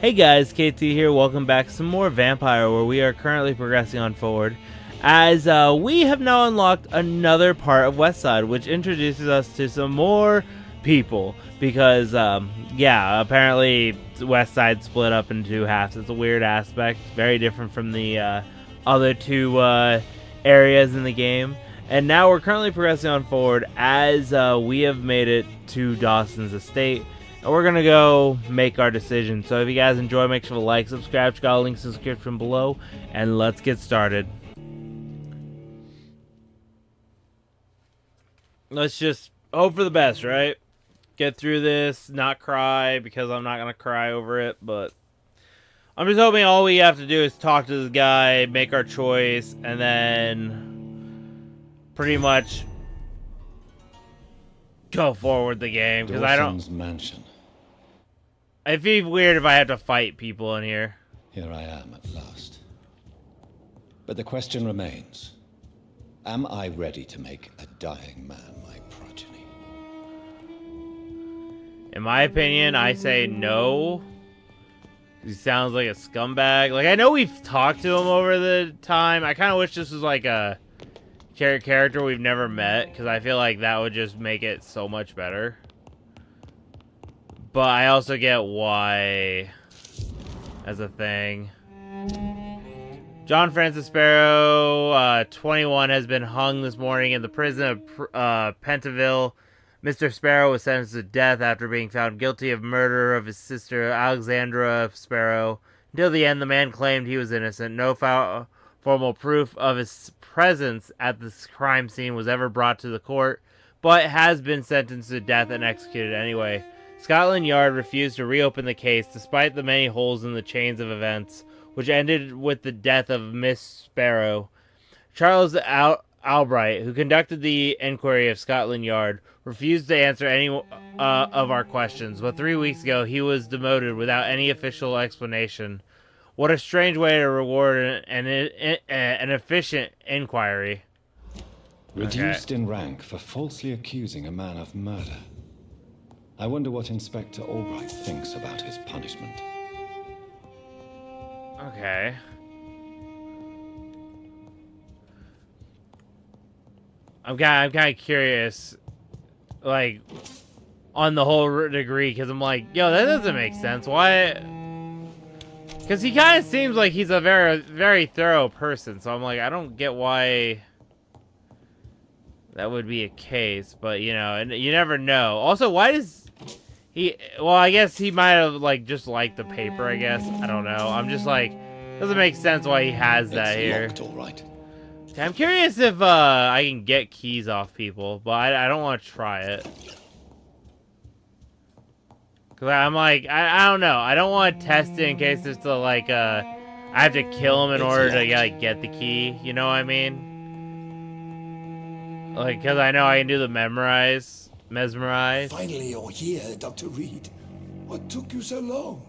Hey guys, KT here. Welcome back to some more Vampire, where we are currently progressing on forward. As we have now unlocked another part of Westside, which introduces us to some more people. Because, yeah, apparently Westside split up in two halves. It's a weird aspect, very different from the other two areas in the game. And now we're currently progressing on forward as we have made it to Dawson's estate. And we're going to go make our decision. So if you guys enjoy, make sure to like, subscribe, check out links in the description below, and let's get started. Let's just hope for the best, right? Get through this, not cry, because I'm not going to cry over it, but I'm just hoping all we have to do is talk to this guy, make our choice, and then pretty much go forward the game, because I don't... mansion. It'd be weird if I had to fight people in here. Here I am at last. But the question remains, am I ready to make a dying man my progeny? In my opinion, I say no. He sounds like a scumbag. Like, I know we've talked to him over the time. I kind of wish this was like a character we've never met, because I feel like that would just make it so much better. But I also get why as a thing. John Francis Sparrow, 21, has been hung this morning in the prison of Pentonville. Mr. Sparrow was sentenced to death after being found guilty of murder of his sister, Alexandra Sparrow. Until the end, the man claimed he was innocent. No formal proof of his presence at this crime scene was ever brought to the court, but has been sentenced to death and executed anyway. Scotland Yard refused to reopen the case despite the many holes in the chains of events, which ended with the death of Miss Sparrow. Charles Albright, who conducted the inquiry of Scotland Yard, refused to answer any of our questions, but 3 weeks ago he was demoted without any official explanation. What a strange way to reward an efficient inquiry. Reduced in rank for falsely accusing a man of murder. I wonder what Inspector Albright thinks about his punishment. Okay. I'm kind of curious, like, on the whole degree, because I'm like, yo, that doesn't make sense. Why? Because he kind of seems like he's a very, very thorough person, so I'm like, I don't get why that would be a case, but, you know, and you never know. Also, why does he... Well, I guess he might have, like, just liked the paper, I guess. I don't know. I'm just like, doesn't make sense why he has that here. It's locked, all right. I'm curious if I can get keys off people, but I don't want to try it. Because I'm like, I don't know. I don't want to test it in case it's to, like, I have to kill him in order to, like, get the key. You know what I mean? Like, because I know I can do the mesmerize. Finally, you're here, Dr. Reid. What took you so long?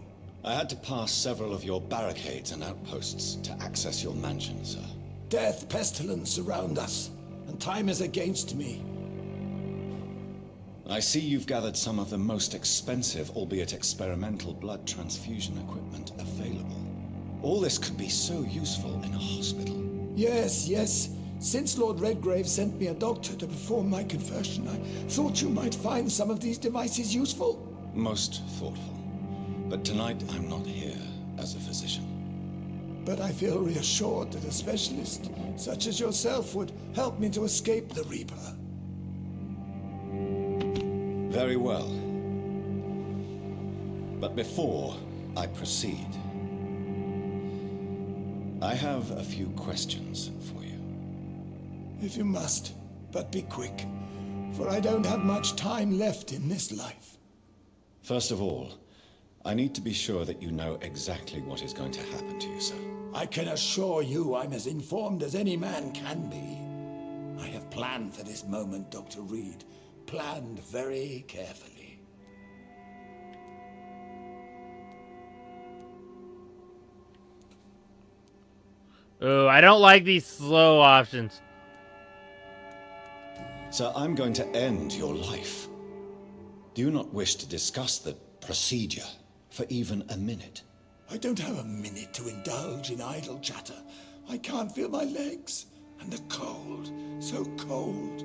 I had to pass several of your barricades and outposts to access your mansion, sir. Death, pestilence surround us, and time is against me. I see you've gathered some of the most expensive, albeit experimental, blood transfusion equipment available. All this could be so useful in a hospital. Yes. Since Lord Redgrave sent me a doctor to perform my conversion, I thought you might find some of these devices useful. Most thoughtful. But tonight, I'm not here as a physician. But I feel reassured that a specialist such as yourself would help me to escape the Reaper. Very well. But before I proceed, I have a few questions for you. If you must, but be quick, for I don't have much time left in this life. First of all, I need to be sure that you know exactly what is going to happen to you, sir. I can assure you I'm as informed as any man can be. I have planned for this moment, Dr. Reid. Planned very carefully. Ooh, I don't like these slow options. So I'm going to end your life. Do you not wish to discuss the procedure for even a minute? I don't have a minute to indulge in idle chatter. I can't feel my legs. And the cold, so cold.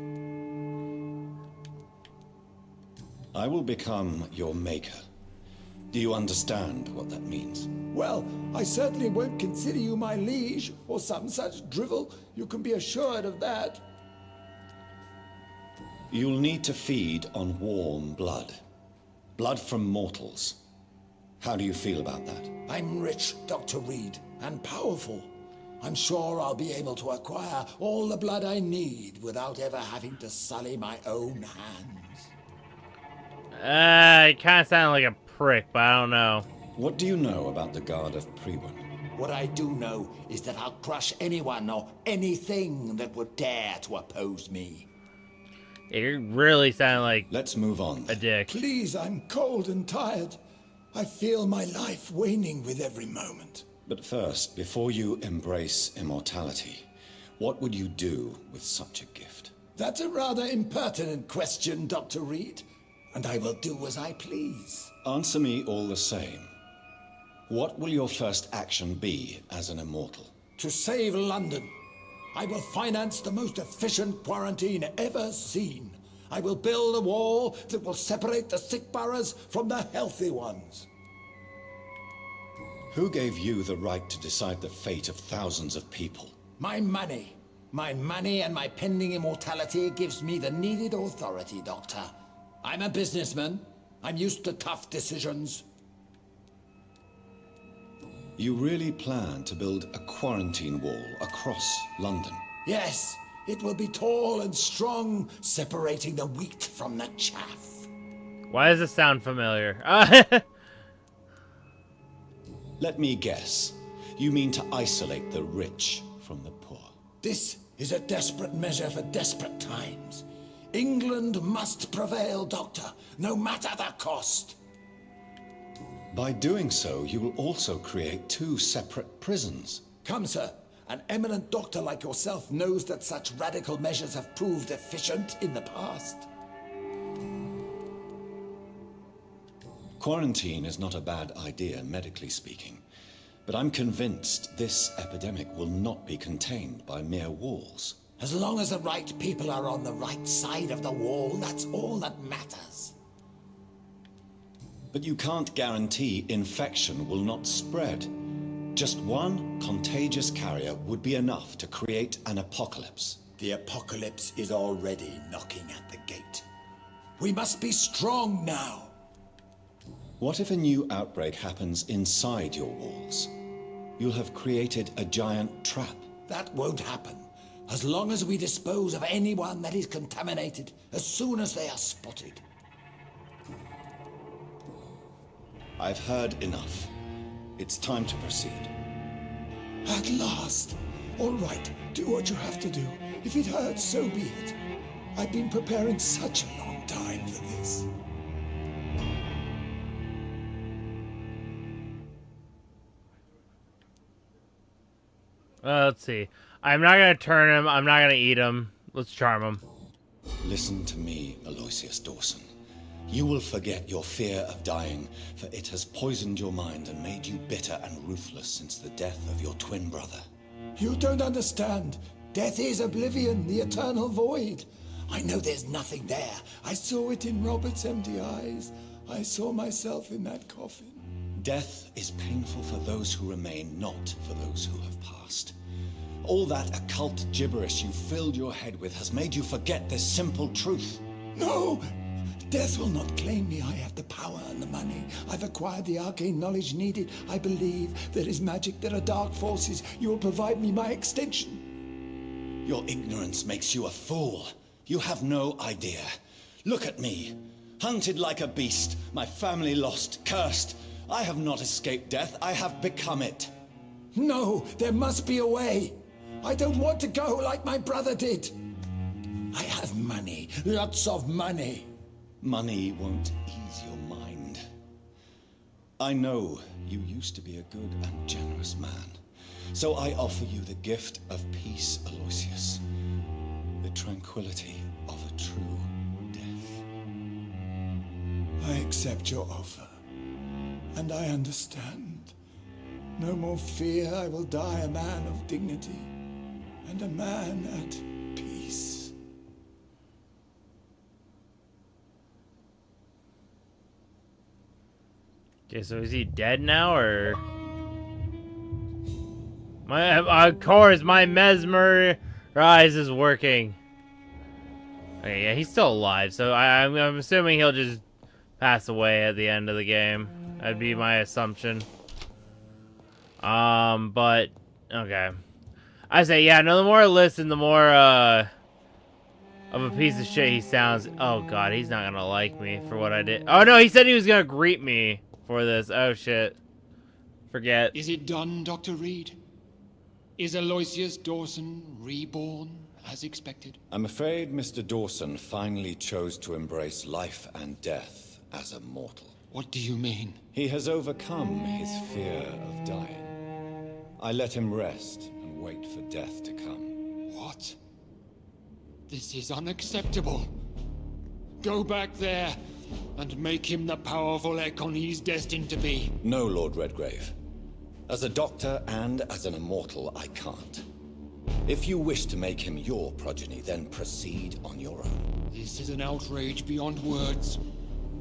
I will become your maker. Do you understand what that means? Well, I certainly won't consider you my liege, or some such drivel. You can be assured of that. You'll need to feed on warm blood. Blood from mortals. How do you feel about that? I'm rich, Dr. Reid, and powerful. I'm sure I'll be able to acquire all the blood I need without ever having to sully my own hands. It kind of sounded like a prick, but I don't know. What do you know about the Guard of Priwen? What I do know is that I'll crush anyone or anything that would dare to oppose me. It really sounded like Let's move on. a dick. Please, I'm cold and tired. I feel my life waning with every moment. But first, before you embrace immortality, what would you do with such a gift? That's a rather impertinent question, Dr. Reid, and I will do as I please. Answer me all the same. What will your first action be as an immortal? To save London, I will finance the most efficient quarantine ever seen. I will build a wall that will separate the sick boroughs from the healthy ones. Who gave you the right to decide the fate of thousands of people? My money. My money and my pending immortality gives me the needed authority, Doctor. I'm a businessman. I'm used to tough decisions. You really plan to build a quarantine wall across London? Yes, it will be tall and strong, separating the wheat from the chaff. Why does this sound familiar? Let me guess. You mean to isolate the rich from the poor? This is a desperate measure for desperate times. England must prevail, Doctor, no matter the cost. By doing so, you will also create two separate prisons. Come, sir. An eminent doctor like yourself knows that such radical measures have proved efficient in the past. Quarantine is not a bad idea, medically speaking. But I'm convinced this epidemic will not be contained by mere walls. As long as the right people are on the right side of the wall, that's all that matters. But you can't guarantee infection will not spread. Just one contagious carrier would be enough to create an apocalypse. The apocalypse is already knocking at the gate. We must be strong now. What if a new outbreak happens inside your walls? You'll have created a giant trap. That won't happen. As long as we dispose of anyone that is contaminated as soon as they are spotted. I've heard enough. It's time to proceed. At last. All right, do what you have to do. If it hurts, so be it. I've been preparing such a long time for this. Let's see. I'm not gonna turn him. I'm not gonna eat him. Let's charm him. Listen to me, Aloysius Dawson. You will forget your fear of dying, for it has poisoned your mind and made you bitter and ruthless since the death of your twin brother. You don't understand. Death is oblivion, the eternal void. I know there's nothing there. I saw it in Robert's empty eyes. I saw myself in that coffin. Death is painful for those who remain, not for those who have passed. All that occult gibberish you filled your head with has made you forget this simple truth. No! Death will not claim me. I have the power and the money. I've acquired the arcane knowledge needed. I believe there is magic, there are dark forces. You will provide me my extension. Your ignorance makes you a fool. You have no idea. Look at me. Hunted like a beast, my family lost, cursed. I have not escaped death, I have become it. No, there must be a way. I don't want to go like my brother did. I have money, lots of money. Money won't ease your mind. I know you used to be a good and generous man. So I offer you the gift of peace, Aloysius. The tranquility of a true death. I accept your offer. And I understand. No more fear, I will die a man of dignity, and a man at peace. Okay, so is he dead now, or? Of course, my mesmerize is working. Okay, yeah, he's still alive, so I'm assuming he'll just pass away at the end of the game. That'd be my assumption. But okay. I say, yeah, no, the more I listen, the more of a piece of shit he sounds. Oh god, he's not gonna like me for what I did. Oh no, he said he was gonna greet me for this. Oh shit. Forget. Is it done, Dr. Reid? Is Aloysius Dawson reborn as expected? I'm afraid Mr. Dawson finally chose to embrace life and death as a mortal. What do you mean? He has overcome his fear of dying. I let him rest and wait for death to come. What? This is unacceptable. Go back there and make him the powerful Ekon he's destined to be. No, Lord Redgrave. As a doctor and as an immortal, I can't. If you wish to make him your progeny, then proceed on your own. This is an outrage beyond words.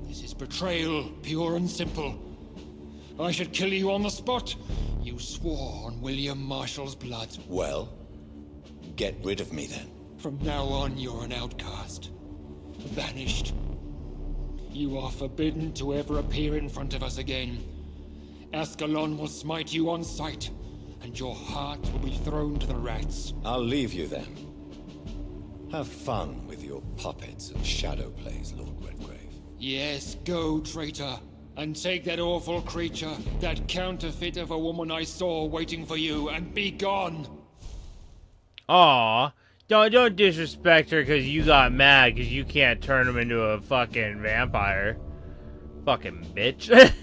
This is betrayal, pure and simple. I should kill you on the spot. You swore on William Marshall's blood. Well, get rid of me then. From now on, you're an outcast. Vanished. You are forbidden to ever appear in front of us again. Ascalon will smite you on sight, and your heart will be thrown to the rats. I'll leave you then. Have fun with your puppets and shadow plays, Lord Redgrave. Yes, go, traitor, and take that awful creature, that counterfeit of a woman I saw waiting for you, and be gone! Aw. Don't disrespect her because you got mad because you can't turn him into a fucking vampire. Fucking bitch.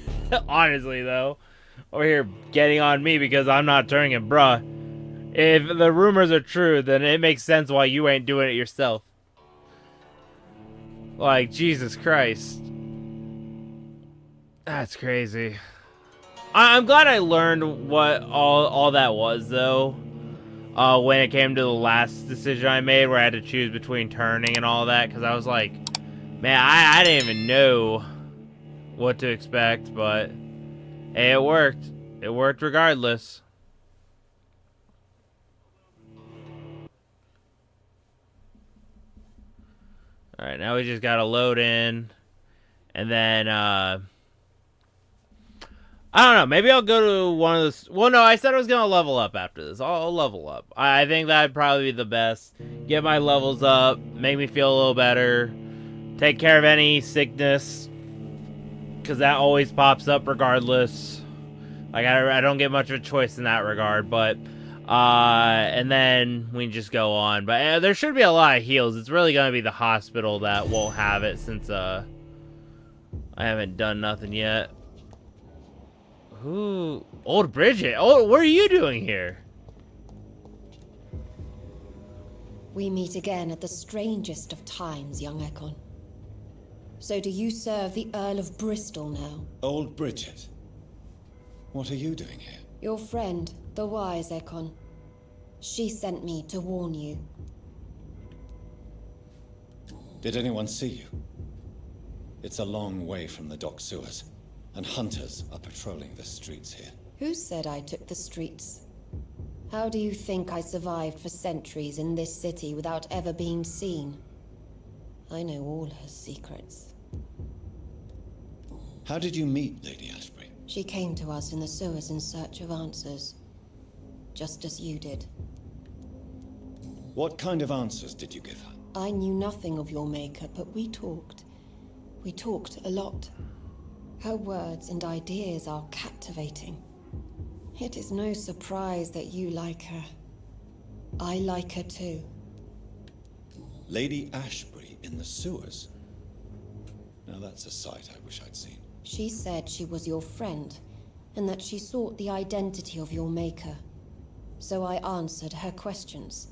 Honestly, though. Over here getting on me because I'm not turning him, bruh. If the rumors are true, then it makes sense why you ain't doing it yourself. Like, Jesus Christ. That's crazy. I'm glad I learned what all that was, though. When it came to the last decision I made where I had to choose between turning and all that, because I was like, man, I didn't even know what to expect, but hey, it worked. It worked regardless. Alright, now we just gotta load in, and then, I don't know, maybe I'll go to one of the... Well, no, I said I was going to level up after this. I'll level up. I think that'd probably be the best. Get my levels up, make me feel a little better, take care of any sickness, because that always pops up regardless. Like, I don't get much of a choice in that regard, but... and then we can just go on. But there should be a lot of heals. It's really going to be the hospital that won't have it, since, I haven't done nothing yet. Who? Old Bridget. Oh, what are you doing here? We meet again at the strangest of times, young Ekon. So do you serve the Earl of Bristol now? Old Bridget. What are you doing here? Your friend, the wise Ekon. She sent me to warn you. Did anyone see you? It's a long way from the dock sewers, and hunters are patrolling the streets here. Who said I took the streets? How do you think I survived for centuries in this city without ever being seen? I know all her secrets. How did you meet Lady Ashbury? She came to us in the sewers in search of answers. Just as you did. What kind of answers did you give her? I knew nothing of your maker, but we talked. We talked a lot. Her words and ideas are captivating. It is no surprise that you like her. I like her too. Lady Ashbury in the sewers? Now that's a sight I wish I'd seen. She said she was your friend, and that she sought the identity of your maker. So I answered her questions.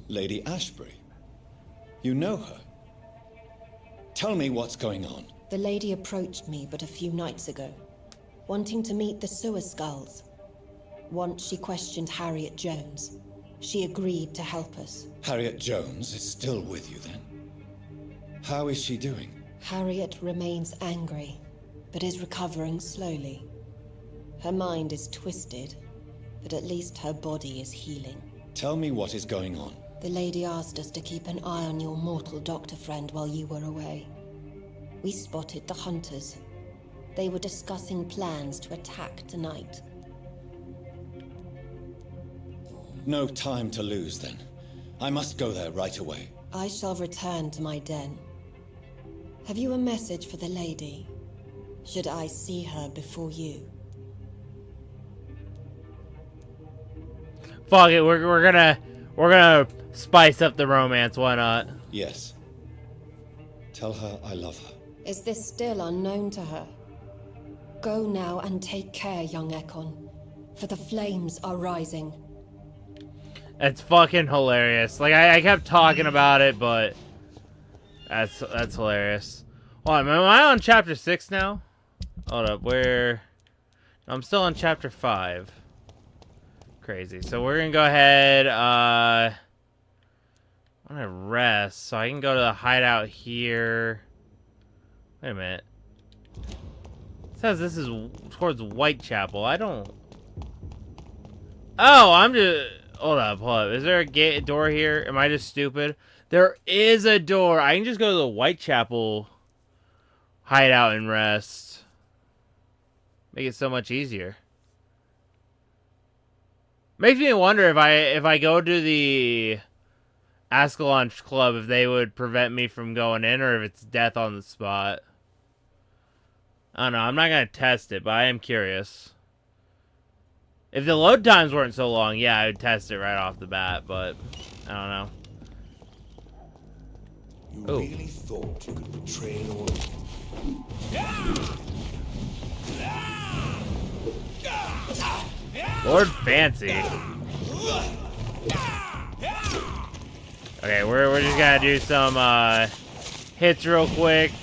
Lady Ashbury? You know her? Tell me what's going on. The lady approached me but a few nights ago. wanting to meet the sewer skulls. Once she questioned Harriet Jones. She agreed to help us. Harriet Jones is still with you then? How is she doing? Harriet remains angry, but is recovering slowly. Her mind is twisted, but at least her body is healing. Tell me what is going on. The lady asked us to keep an eye on your mortal doctor friend while you were away. We spotted the hunters. They were discussing plans to attack tonight. No time to lose then. I must go there right away. I shall return to my den. Have you a message for the lady? Should I see her before you? Fuck it, we're gonna spice up the romance, why not? Yes. Tell her I love her. Is this still unknown to her? Go now and take care, young Ekon, for the flames are rising. It's fucking hilarious. Like, I kept talking about it, but that's hilarious. Hold on, am I on chapter 6 now? Hold up, where... I'm still on chapter 5. Crazy. So we're gonna go ahead, I'm gonna rest, so I can go to the hideout here. Wait a minute. It says this is towards Whitechapel. I don't... Oh, I'm just... Hold up. Is there a door here? Am I just stupid? There is a door. I can just go to the Whitechapel hideout and rest. Make it so much easier. Makes me wonder if I go to the Ascalon Club, if they would prevent me from going in, or if it's death on the spot. I don't know. I'm not gonna test it, but I am curious. If the load times weren't so long, yeah, I would test it right off the bat, but I don't know. You Ooh. really thought you could betray Lord? Lord Fancy. Okay, we're just gonna do some hits real quick.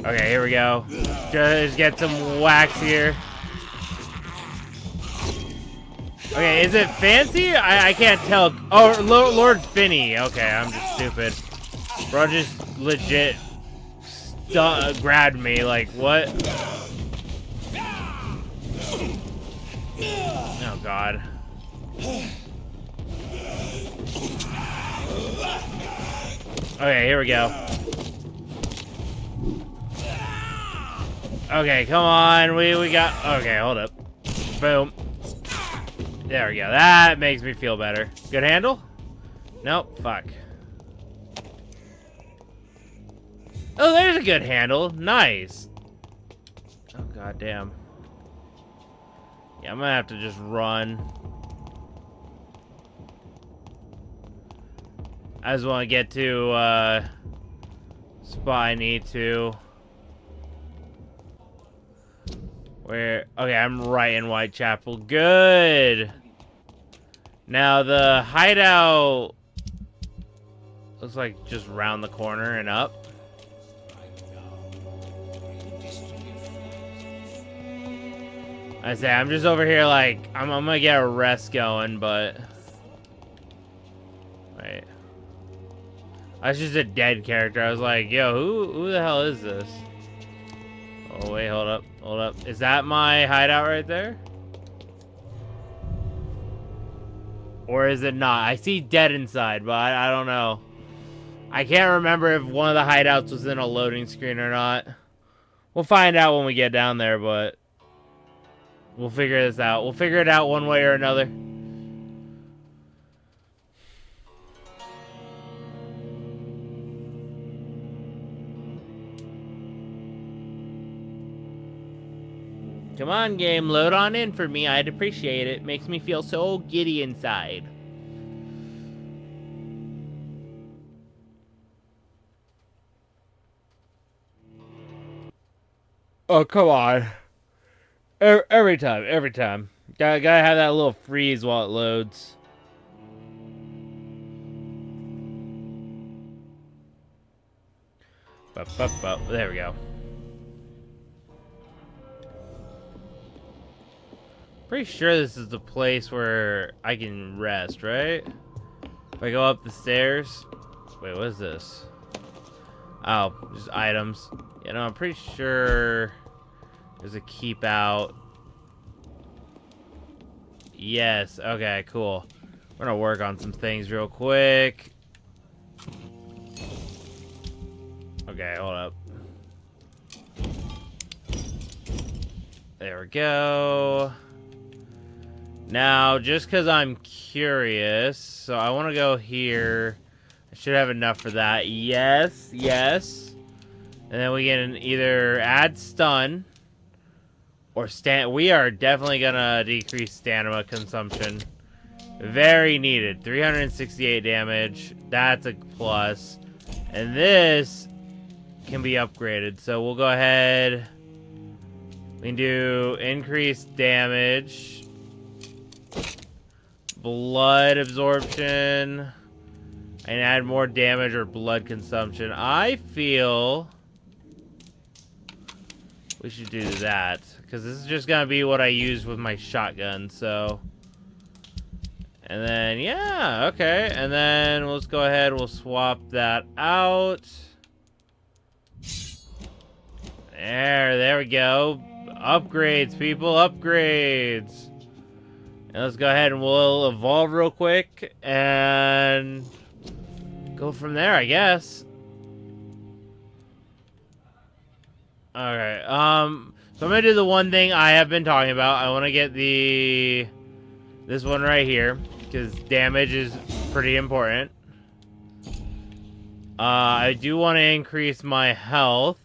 Okay, here we go. Just get some wax here. Okay, is it Fancy? I can't tell. Oh, Lord Finney. Okay, I'm just stupid. Bro just legit grabbed me. Like, what? Oh, God. Okay, here we go. Okay, come on. We got... Okay, hold up. Boom. There we go. That makes me feel better. Good handle? Nope. Fuck. Oh, there's a good handle. Nice. Oh, goddamn. Yeah, I'm gonna have to just run. I just want to get to, spot I need to. Where? Okay, I'm right in Whitechapel. Good. Now the hideout looks like just round the corner and up. I say I'm just over here like I'm gonna get a rest going, but wait. That's just a dead character. I was like, yo, who the hell is this? Oh wait, hold up. Hold up. Is that my hideout right there? Or is it not? I see dead inside, but I don't know. I can't remember if one of the hideouts was in a loading screen or not. We'll find out when we get down there, but we'll figure this out. We'll figure it out one way or another. Come on, game, load on in for me. I'd appreciate it. Makes me feel so giddy inside. Oh, come on. Every time. Gotta have that little freeze while it loads. There we go. Pretty sure this is the place where I can rest, right? If I go up the stairs. Wait, what is this? Oh, just items. You know, I'm pretty sure there's a keep out. Yes, okay, cool. We're gonna work on some things real quick. Okay, hold up. There we go. Now, just because I'm curious, so I want to go here. I should have enough for that. Yes, yes. And then we can either add stun or stand. We are definitely gonna decrease stamina consumption. Very needed. 368 damage. That's a plus. And this can be upgraded. So we'll go ahead. We can do increased damage. Blood absorption. And add more damage or blood consumption. I feel we should do that. Because this is just going to be what I use with my shotgun. So. And then, yeah, okay. And then let's go ahead. We'll swap that out. There we go. Upgrades, people, upgrades. And let's go ahead and we'll evolve real quick and go from there, I guess. Okay, so I'm gonna do the one thing I have been talking about. I want to get this one right here because damage is pretty important. I do want to increase my health.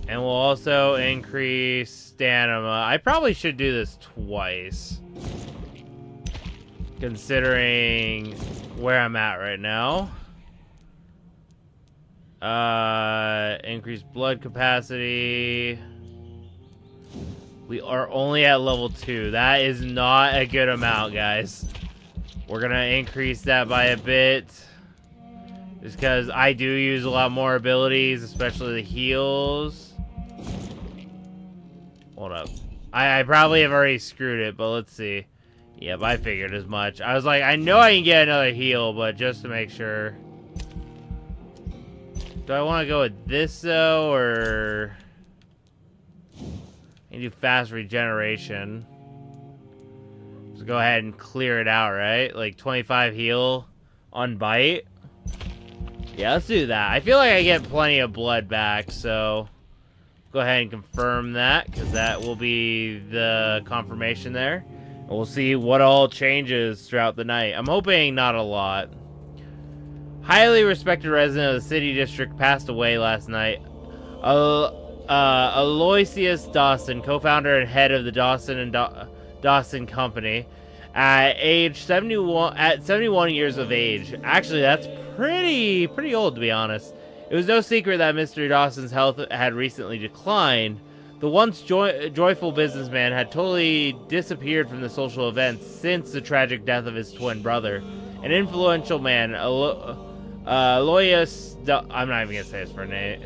And we'll also increase stamina. I probably should do this twice. Considering where I'm at right now. Increase blood capacity. We are only at level 2. That is not a good amount, guys. We're gonna increase that by a bit. Just because I do use a lot more abilities, especially the heals. Hold up. I probably have already screwed it, but let's see. Yep, I figured as much. I was like, I know I can get another heal, but just to make sure. Do I want to go with this, though, or... I can do fast regeneration. Just go ahead and clear it out, right? Like 25 heal on bite. Yeah, let's do that. I feel like I get plenty of blood back, so... Go ahead and confirm that, because that will be the confirmation there. And we'll see what all changes throughout the night. I'm hoping not a lot. Highly respected resident of the city district passed away last night. Aloysius Dawson, co-founder and head of the Dawson and Dawson Company, at 71 years of age. Actually, that's pretty old, to be honest. It was no secret that Mr. Dawson's health had recently declined. The once joyful businessman had totally disappeared from the social events since the tragic death of his twin brother. An influential man, Aloysius, I'm not even going to say his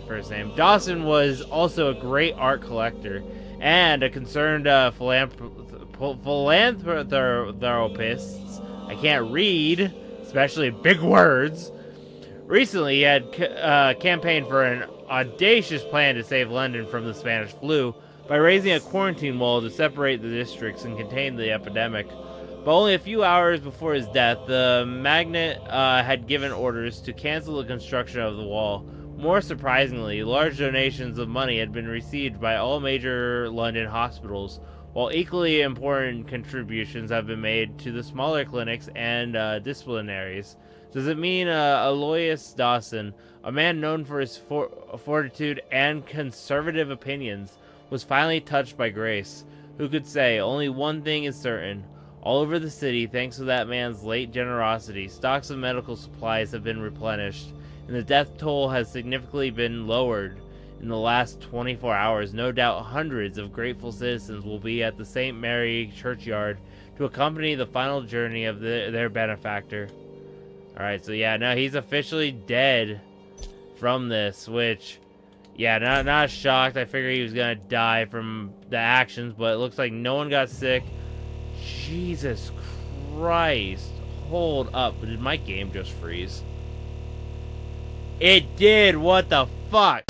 first name. Dawson was also a great art collector and a concerned philanthropist. I can't read, especially big words. Recently, he had campaigned for an audacious plan to save London from the Spanish flu by raising a quarantine wall to separate the districts and contain the epidemic. But only a few hours before his death, the magnate had given orders to cancel the construction of the wall. More surprisingly, large donations of money had been received by all major London hospitals, while equally important contributions have been made to the smaller clinics and disciplinaries. Does it mean Aloysius Dawson, a man known for his fortitude and conservative opinions, was finally touched by grace? Who could say? Only one thing is certain. All over the city, thanks to that man's late generosity, stocks of medical supplies have been replenished, and the death toll has significantly been lowered in the last 24 hours. No doubt hundreds of grateful citizens will be at the St. Mary churchyard to accompany the final journey of their benefactor. Alright, so yeah, no, he's officially dead from this, which, yeah, not shocked. I figured he was gonna die from the actions, but it looks like no one got sick. Jesus Christ. Hold up. Did my game just freeze? It did! What the fuck?